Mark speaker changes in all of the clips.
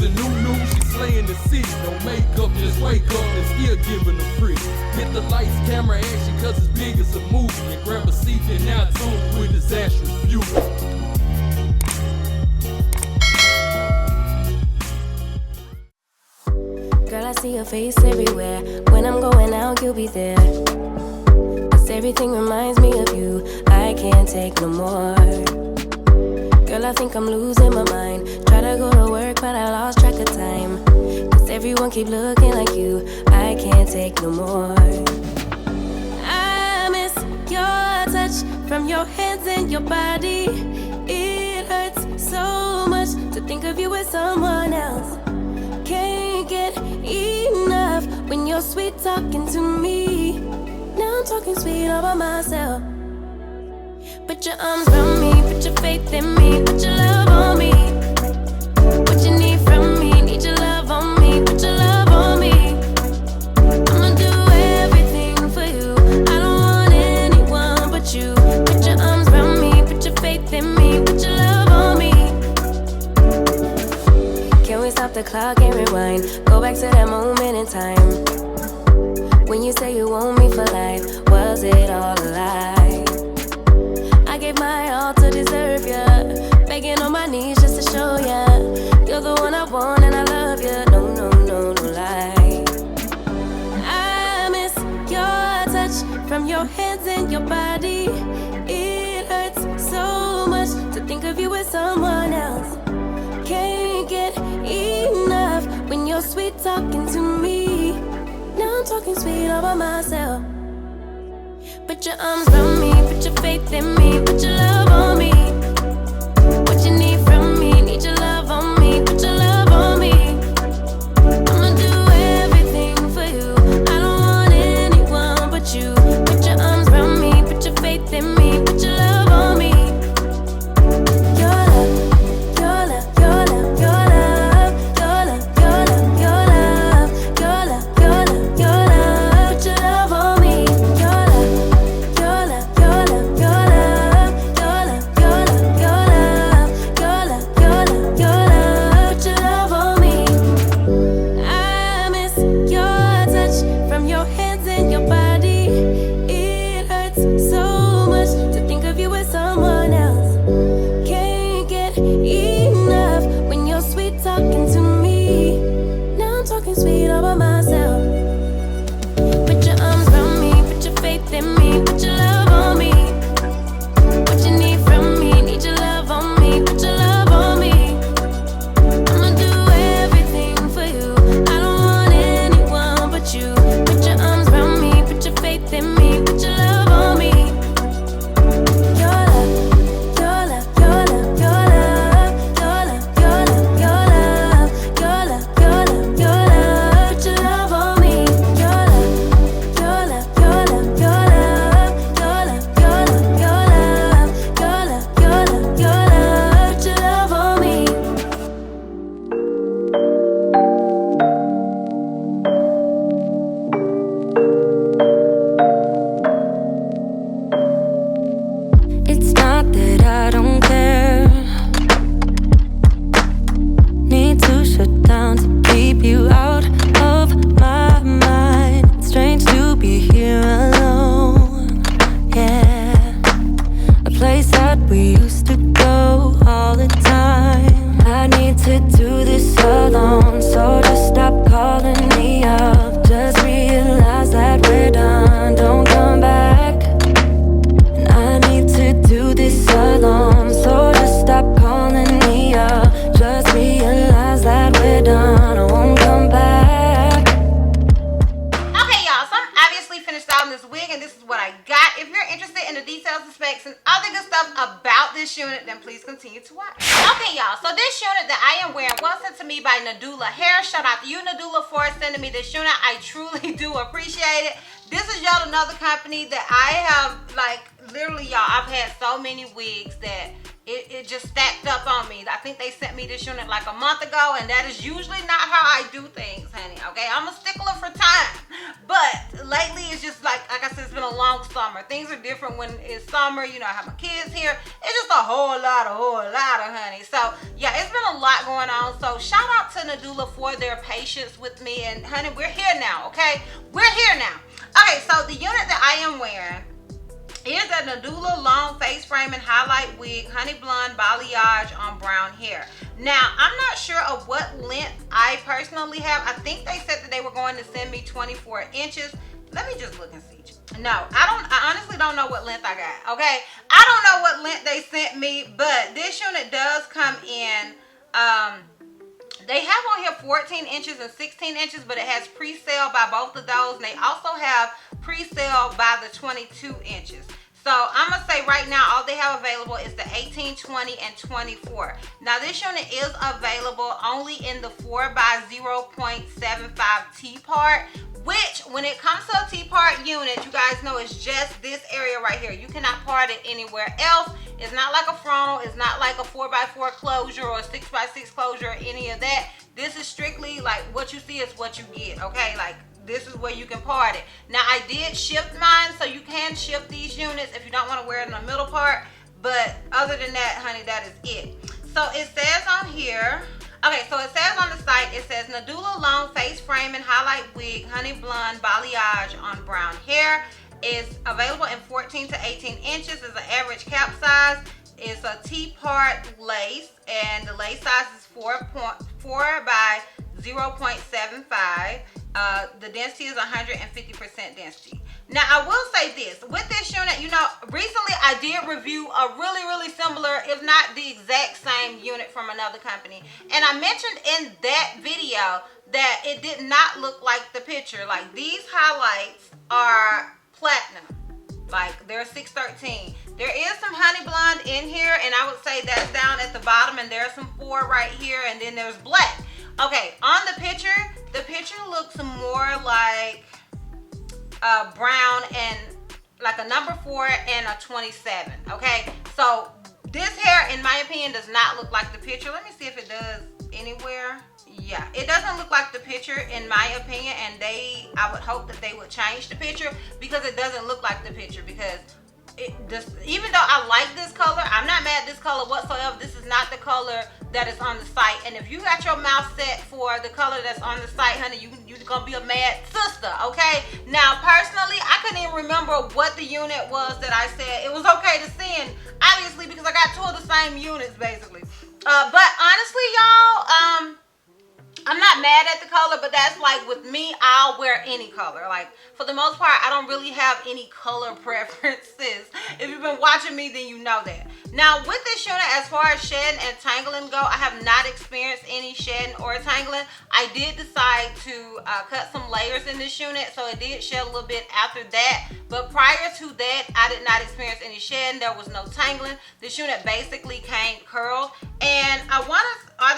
Speaker 1: a new, she's slaying the city. No makeup, just wake up and still giving them pretty. Hit the lights, camera, action, cause it's big as a movie. And grab a seat and now tune with Disastrous Beauty.
Speaker 2: Girl, I see your face everywhere. When I'm going out, you'll be there. 'Cause everything reminds me of you. I can't take no more. Girl, I think I'm losing my mind. Try to go to work, but I lost track of time. 'Cause everyone keep looking like you. I can't take no more. I miss your touch from your hands and your body. It hurts so much to think of you as someone else. Can't get enough when you're sweet talking to me. Now I'm talking sweet all by myself. Put your arms around me, put your faith in me, put your love on me. What you need from me, need your love on me, put your love on me. I'ma do everything for you. I don't want anyone but you. Put your arms around me, put your faith in me, put your love on me. Can we stop the clock and rewind? Go back to that moment in time when you say you want me for life. Was it all a lie? I gave my all to deserve ya, begging on my knees just to show ya you're the one I want and I love ya. No, no, no, no lie. I miss your touch from your hands and your body. It hurts so much to think of you as someone else. Can't get enough when you're sweet talking to me. Now I'm talking sweet all by myself. Put your arms around me, put your faith in me, put your love on me. What you need from me, need your love on me, put your love on me. I'ma do everything for you. I don't want anyone but you. Put your arms around me, put your faith in me, put your love on me. Your love, your love, your love, your love, your love, your love, your love, your love, your love, your love. Put your love on me. Your love, your love, your love, your love, your love, your love, your love, your love, your love, your love. Put your love on me. I miss your touch from your hands and your body. It hurts so much to think of you as someone else. Can't get enough when you're sweet talking to me. Now I'm talking sweet all by myself. Put your arms around me, put your faith in me, put your love on me. What you need from me, need your love on me, put your love on me. I'ma do everything for you. I don't want anyone but you. Put your arms around me, put your faith in me, put your love on me. Your love, your love, your love, your love, your love, your love, your love, your love, your love, your love. Put your love on me. Your love, your love, your love, your love, your love, your love, your love, your love, your love, your love. Put your love on me. It's not that I don't care. Need to shut down to keep you out of my mind. It's strange to be here alone. Yeah, a place that we used to go all the time. I need to do this alone, so just stop calling me up. Just realize that we're done. Don't come back. And I need to do this alone, so just stop calling me up. Just realize that we're done. I won't come back.
Speaker 3: Okay, y'all, so I'm obviously finished styling this wig, and this is what I got. If you're interested in the details, the specs, and other good stuff about this unit, then please continue to watch. Okay, y'all, so this unit that I am wearing was sent to me by Nadula Hair. Shout out to you, Nadula, for sending me this unit. I truly do appreciate it. This is yet another company that I have, like, literally, y'all, I've had so many wigs that it just stacked up on me. I think they sent me this unit like a month ago, and that is usually not how I do things, honey, okay? I'm a stickler for time, but lately it's just like I said, it's been a long summer. Things are different when it's summer, you know, I have my kids here. It's just a whole lot, honey. so yeah, it's been a lot going on. So shout out to Nadula for their patience with me, and honey, we're here now, okay? We're here now. Okay, so the unit that I am wearing is a Nadula long face frame and highlight wig, honey blonde balayage on brown hair. Now, I'm not sure of what length I personally have. I think they said that they were going to send me 24 inches. Let me just look and see. No, I honestly don't know what length I got, okay? I don't know what length they sent me, but this unit does come in, they have on here 14 inches and 16 inches, but it has pre-sale by both of those. And they also have pre-sale by the 22 inches. So I'm going to say right now, all they have available is the 18, 20, and 24. Now this unit is available only in the 4x0.75 Tpart, which when it comes to a Tpart unit, you guys know it's just this area right here. You cannot part it anywhere else. It's not like a frontal. It's not like a 4x4 closure or a 6x6 closure or any of that. This is strictly like what you see is what you get, okay? Like this is where you can part it. Now I did shift mine, so you can shift these units if you don't want to wear it in the middle part. But other than that, honey, that is it. So it says on here, okay, so it says on the site, it says Nadula long face frame and highlight wig, honey blonde balayage on brown hair. Is available in 14 to 18 inches. Is an average cap size. It's a Tpart lace, and the lace size is 4 by 0.75. The density is 150% density. Now, I will say this. With this unit, you know, recently I did review a really similar, if not the exact same unit from another company. And I mentioned in that video that it did not look like the picture. Like, these highlights are platinum. Like, they're 613. There is some honey blonde in here, and I would say that's down at the bottom, and there's some 4 right here, and then there's black. Okay, on the picture looks more like brown and like a number 4 and a 27. Okay, so this hair, in my opinion, does not look like the picture. Let me see if it does anywhere. Yeah, it doesn't look like the picture in my opinion, and I would hope that they would change the picture, because it doesn't look like the picture. Because even though I like this color, I'm not mad at this color whatsoever. This is not the color that is on the site. And if you got your mouth set for the color that's on the site, honey, you're gonna be a mad sister, okay? Now, personally, I couldn't even remember what the unit was that I said it was okay to send, obviously, because I got 2 of the same units, basically. But honestly, y'all, I'm not mad at the color, but that's like with me, I'll wear any color. Like, for the most part, I don't really have any color preferences. If you've been watching me, then you know that. Now, with this unit, as far as shedding and tangling go, I have not experienced any shedding or tangling. I did decide to cut some layers in this unit, so it did shed a little bit after that. But prior to that, I did not experience any shedding. There was no tangling. This unit basically came curled. And are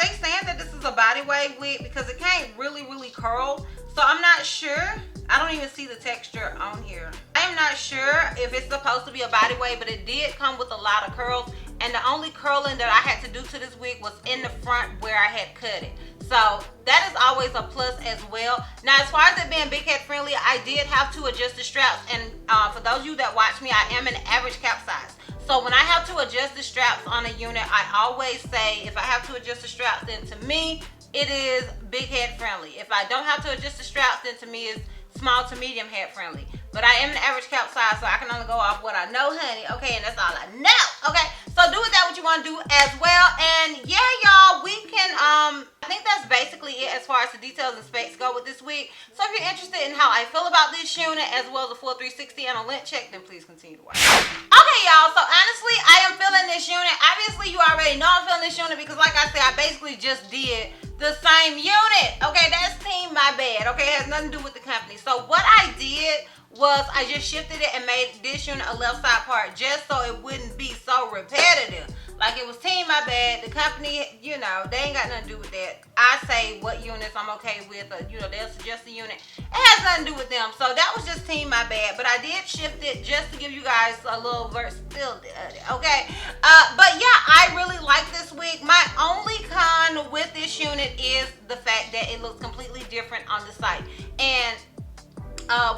Speaker 3: they saying that this is a body wave wig? Because it came really curled. So I'm not sure. I don't even see the texture on here. I am not sure if it's supposed to be a body wave, but it did come with a lot of curls. And the only curling that I had to do to this wig was in the front where I had cut it. So that is always a plus as well. Now, as far as it being big head friendly, I did have to adjust the straps. And for those of you that watch me, I am an average cap size. So when I have to adjust the straps on a unit, I always say if I have to adjust the straps, then to me, it is big head friendly. If I don't have to adjust the straps, then to me it's small to medium head friendly. But I am an average cap size, so I can only go off what I know, honey. Okay, and that's all I know. Okay, so do with that what you want to do as well. And yeah, y'all, we can, I think that's basically it as far as the details and specs go with this wig. So if you're interested in how I feel about this unit, as well as a full 360 and a lint check, then please continue to watch. Okay, y'all, so honestly, I am feeling this unit. Obviously, you already know I'm feeling this unit because, like I said, I basically just did the same unit. Okay, that's team my bad. Okay, it has nothing to do with the company. So what I did was I just shifted it and made this unit a left side part just so it wouldn't be so repetitive. Like, it was team my bad. The company, you know, they ain't got nothing to do with that. I say what units I'm okay with, or, you know, they'll suggest a unit. It has nothing to do with them. So that was just team my bad. But I did shift it just to give you guys a little versatility, okay? But yeah, I really like this wig. My only con with this unit is the fact that it looks completely different on the site. And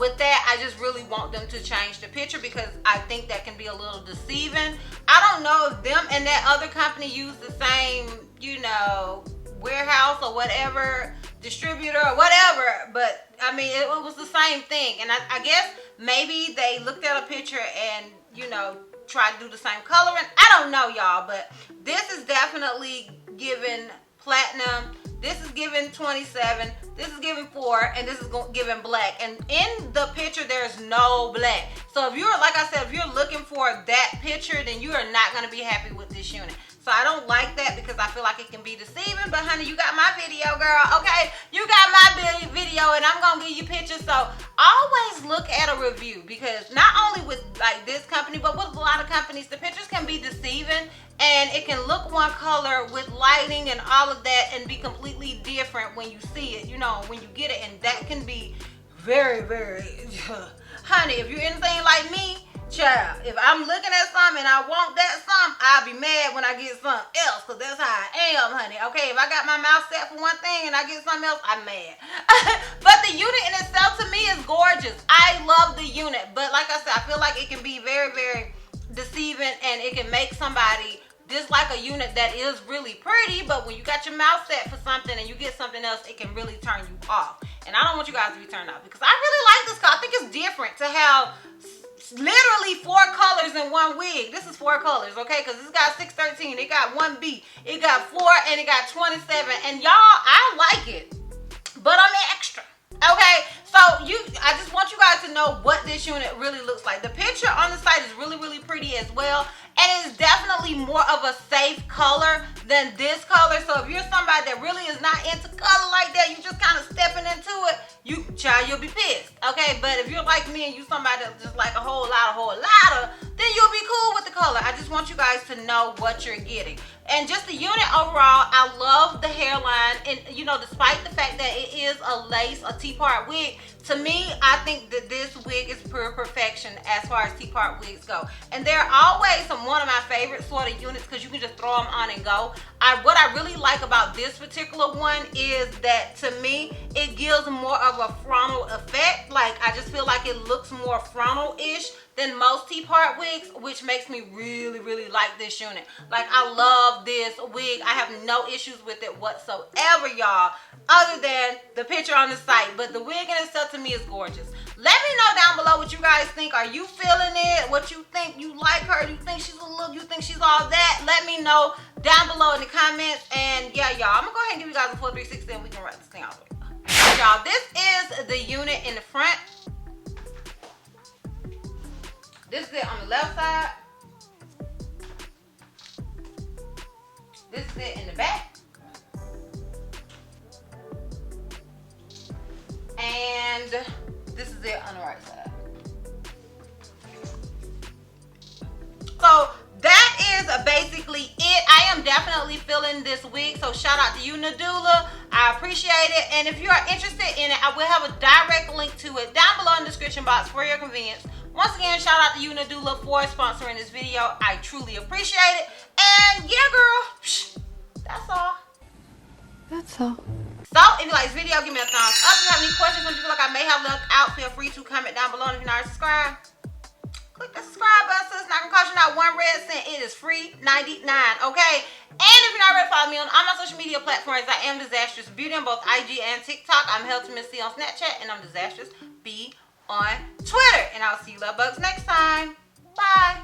Speaker 3: with that, I just really want them to change the picture because I think that can be a little deceiving. I don't know if them and that other company use the same, you know, warehouse or whatever, distributor or whatever, but I mean, it was the same thing. And I guess maybe they looked at a picture and, you know, tried to do the same coloring. I don't know, y'all, but this is definitely giving platinum. This is giving 27, this is giving 4, and this is giving black. And in the picture, there's no black. So if you're, like I said, if you're looking for that picture, then you are not gonna be happy with this unit. So I don't like that because I feel like it can be deceiving, but honey, you got my video, girl, okay? You got my video and I'm gonna give you pictures. So always look at a review because not only with like this company, but with a lot of companies, the pictures can be deceiving and it can look one color with lighting and all of that and be completely different when you see it, you know, when you get it, and that can be very, very, honey, if you're anything like me, child, if I'm looking at something and I want that something, I'll be mad when I get something else because that's how I am, honey. Okay, if I got my mouth set for one thing and I get something else, I'm mad. But the unit in itself to me is gorgeous. I love the unit, but like I said, I feel like it can be very, very deceiving and it can make somebody dislike a unit that is really pretty, but when you got your mouth set for something and you get something else, it can really turn you off. And I don't want you guys to be turned off because I really like this color. I think it's different to have literally 4 colors in one wig. This is 4 colors, okay? Because it's got 613, it got 1B, it got 4, and it got 27. And y'all, I like it, but I'm extra. Okay, so I just want you guys to know what this unit really looks like. The picture on the site is really, really pretty as well. And it's definitely more of a safe color than this color. So if you're somebody that really is not into color like that, you just kind of stepping into it, you'll be pissed. Okay, but if you're like me and you somebody that's just like a whole lot of, then you'll be cool with the color. I just want you guys to know what you're getting. And just the unit overall, I love the hairline. And you know, despite the fact that it is a lace, a Tpart wig, to me, I think that this wig is pure perfection as far as Tpart wigs go. And they're always one of my favorite sort of units because you can just throw them on and go. What I really like about this particular one is that to me, it gives more of a frontal effect. Like, I just feel like it looks more frontal-ish than most Tpart wigs, which makes me really, really like this unit. Like, I love this wig. I have no issues with it whatsoever, y'all, other than the picture on the site. But the wig in itself to me is gorgeous. Let me know down below what you guys think. Are you feeling it? What you think? You like her? You think she's a look? You think she's all that? Let me know down below in the comments. And yeah, y'all, I'm gonna go ahead and give you guys a full 360 and we can wrap this thing out. Y'all, this is the unit in the front. This is it on the left side. This is it in the back. And this is it on the right side. So that is basically it. I am definitely feeling this wig. So shout out to you, Nadula. I appreciate it. And if you are interested in it, I will have a direct link to it down below in the description box for your convenience. Once again, shout out to you, Nadula, for sponsoring this video. I truly appreciate it. And yeah, girl, that's all.
Speaker 2: That's all.
Speaker 3: So, if you like this video, give me a thumbs up. If you have any questions or you feel like I may have left out, feel free to comment down below. And if you're not subscribed, click the subscribe button. So it's not going to cost you not 1 red cent. It is free 99, okay? And if you're not ready to follow me on all my social media platforms, I am Disastrous Beauty on both IG and TikTok. I'm Healthy Miss C on Snapchat, and I'm Disastrous B on Twitter. And I'll see you love bugs next time. Bye.